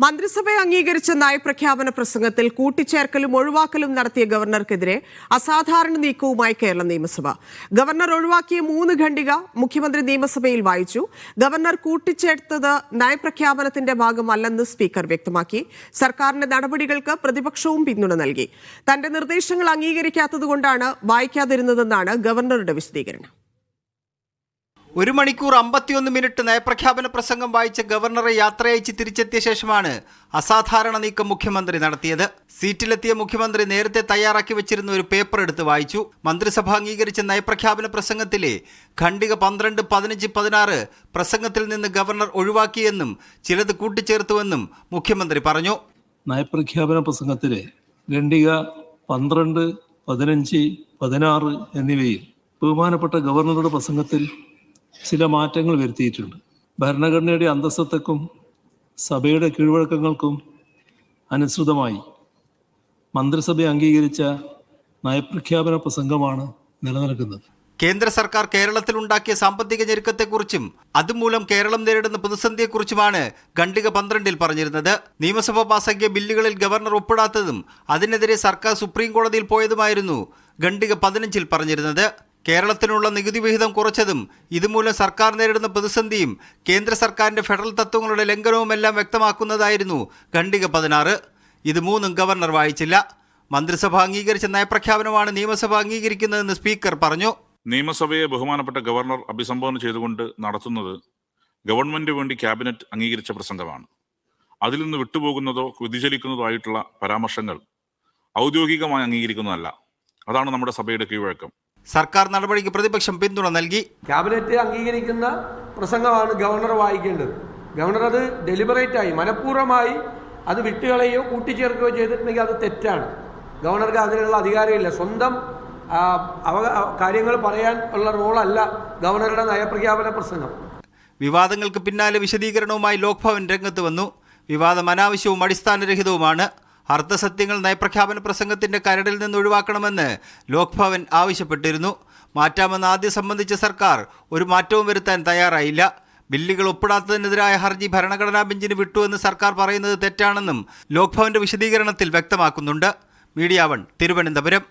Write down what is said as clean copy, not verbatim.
മന്ത്രിസഭയെ അംഗീകരിച്ച നയപ്രഖ്യാപന പ്രസംഗത്തിൽ കൂട്ടിച്ചേർക്കലും ഒഴിവാക്കലും നടത്തിയ ഗവർണർക്കെതിരെ അസാധാരണ നീക്കവുമായി കേരള നിയമസഭ. ഗവർണർ ഒഴിവാക്കിയ 3 ഖണ്ഡിക മുഖ്യമന്ത്രി നിയമസഭയിൽ വായിച്ചു. ഗവർണർ കൂട്ടിച്ചേർത്തത് നയപ്രഖ്യാപനത്തിന്റെ ഭാഗമല്ലെന്ന് സ്പീക്കർ വ്യക്തമാക്കി. സർക്കാരിന്റെ നടപടികൾക്ക് പ്രതിപക്ഷവും പിന്തുണ നൽകി. തന്റെ നിർദ്ദേശങ്ങൾ അംഗീകരിക്കാത്തതുകൊണ്ടാണ് വായിക്കാതിരുന്നതെന്നാണ് ഗവർണറുടെ വിശദീകരണം. 1 മണിക്കൂർ 51 മിനിറ്റ് നയപ്രഖ്യാപന പ്രസംഗം വായിച്ച ഗവർണറെ യാത്രയച്ച് തിരിച്ചെത്തിയ ശേഷമാണ് അസാധാരണ നീക്കം മുഖ്യമന്ത്രി നടത്തിയത്. സീറ്റിലെത്തിയ മുഖ്യമന്ത്രി നേരത്തെ തയ്യാറാക്കി വെച്ചിരുന്ന ഒരു പേപ്പർ എടുത്ത് വായിച്ചു. മന്ത്രിസഭ അംഗീകരിച്ച നയപ്രഖ്യാപന പ്രസംഗത്തിലെ ഖണ്ഡിക 12, 15, 16 പ്രസംഗത്തിൽ നിന്ന് ഗവർണർ ഒഴിവാക്കിയെന്നും ചിലത് കൂട്ടിച്ചേർത്തുവെന്നും മുഖ്യമന്ത്രി പറഞ്ഞു. നയപ്രഖ്യാപന പ്രസംഗത്തിലെ ഖണ്ഡിക 12, 15, 16 എന്നിവയിൽ ബഹുമാനപ്പെട്ട ഗവർണറുടെ പ്രസംഗത്തിൽ ചില മാറ്റങ്ങൾ വരുത്തിയിട്ടുണ്ട്. ഭരണഘടനയുടെ അന്തസ്സത്തക്കും സഭയുടെ കീഴ്വഴക്കങ്ങൾക്കും അനുസൃതമായി മന്ത്രിസഭ അംഗീകരിച്ച നയപ്രഖ്യാപന പ്രസംഗമാണ് നിലനിൽക്കുന്നത്. കേന്ദ്ര സർക്കാർ കേരളത്തിൽ ഉണ്ടാക്കിയ സാമ്പത്തിക ഞെരുക്കത്തെക്കുറിച്ചും അതുമൂലം കേരളം നേരിടുന്ന പ്രതിസന്ധിയെക്കുറിച്ചുമാണ് ഖണ്ഡിക 12 പറഞ്ഞിരുന്നത്. നിയമസഭ പാസാക്കിയ ബില്ലുകളിൽ ഗവർണർ ഒപ്പിടാത്തതും അതിനെതിരെ സർക്കാർ സുപ്രീം കോടതിയിൽ പോയതുമായിരുന്നു ഖണ്ഡിക 15 പറഞ്ഞിരുന്നത്. കേരളത്തിനുള്ള നികുതി വിഹിതം കുറച്ചതും ഇതുമൂലം സർക്കാർ നേരിടുന്ന പ്രതിസന്ധിയും കേന്ദ്ര സർക്കാരിന്റെ ഫെഡറൽ തത്വങ്ങളുടെ ലംഘനവുമെല്ലാം വ്യക്തമാക്കുന്നതായിരുന്നു ഖണ്ഡിക 16. ഇത് 3 ഗവർണർ വായിച്ചില്ല. മന്ത്രിസഭ അംഗീകരിച്ച നയപ്രഖ്യാപനമാണ് നിയമസഭ അംഗീകരിക്കുന്നതെന്ന് സ്പീക്കർ പറഞ്ഞു. നിയമസഭയെ ബഹുമാനപ്പെട്ട ഗവർണർ അഭിസംബോധന ചെയ്തുകൊണ്ട് നടത്തുന്നത് ഗവൺമെന്റ് വേണ്ടി ക്യാബിനറ്റ് അംഗീകരിച്ച പ്രസംഗമാണ്. അതിൽ നിന്ന് വിട്ടുപോകുന്നതോ വ്യതിചലിക്കുന്നതോ ആയിട്ടുള്ള പരാമർശങ്ങൾ ഔദ്യോഗികമായി അംഗീകരിക്കുന്നതല്ല. അതാണ് നമ്മുടെ സഭയുടെ കീഴ്വഴക്കം. സർക്കാർ നടപടിക്ക് പ്രതിപക്ഷം പിന്തുണ നൽകി. ക്യാബിനറ്റ് അംഗീകരിക്കുന്ന പ്രസംഗമാണ് ഗവർണർ വായിക്കേണ്ടത്. ഗവർണർ അത് ഡെലിബറേറ്റായി മനഃപൂർവ്വമായി അത് വിട്ടുകളയോ കൂട്ടിച്ചേർക്കുകയോ ചെയ്തിട്ടുണ്ടെങ്കിൽ അത് തെറ്റാണ്. ഗവർണർക്ക് അതിനുള്ള അധികാരമില്ല. സ്വന്തം കാര്യങ്ങൾ പറയാൻ ഉള്ള റോളല്ല ഗവർണറുടെ നയപ്രഖ്യാപന പ്രസംഗം. വിവാദങ്ങൾക്ക് പിന്നാലെ വിശദീകരണവുമായി ലോക്ഭവൻ രംഗത്ത് വന്നു. വിവാദം അനാവശ്യവും അടിസ്ഥാനരഹിതവുമാണ്. അർദ്ധസത്യങ്ങൾ നയപ്രഖ്യാപന പ്രസംഗത്തിന്റെ കരടിൽ നിന്ന് ഒഴിവാക്കണമെന്ന് ലോക്ഭവൻ ആവശ്യപ്പെട്ടിരുന്നു. മാറ്റാമെന്ന് ആദ്യം സംബന്ധിച്ച സർക്കാർ ഒരു മാറ്റവും വരുത്താൻ തയ്യാറായില്ല. ബില്ലുകൾ ഒപ്പിടാത്തതിനെതിരായ ഹർജി ഭരണഘടനാ ബെഞ്ചിന് വിട്ടുവെന്ന് സർക്കാർ പറയുന്നത് തെറ്റാണെന്നും ലോക്ഭവന്റെ വിശദീകരണത്തിൽ വ്യക്തമാക്കുന്നുണ്ട്. മീഡിയ 1 തിരുവനന്തപുരം.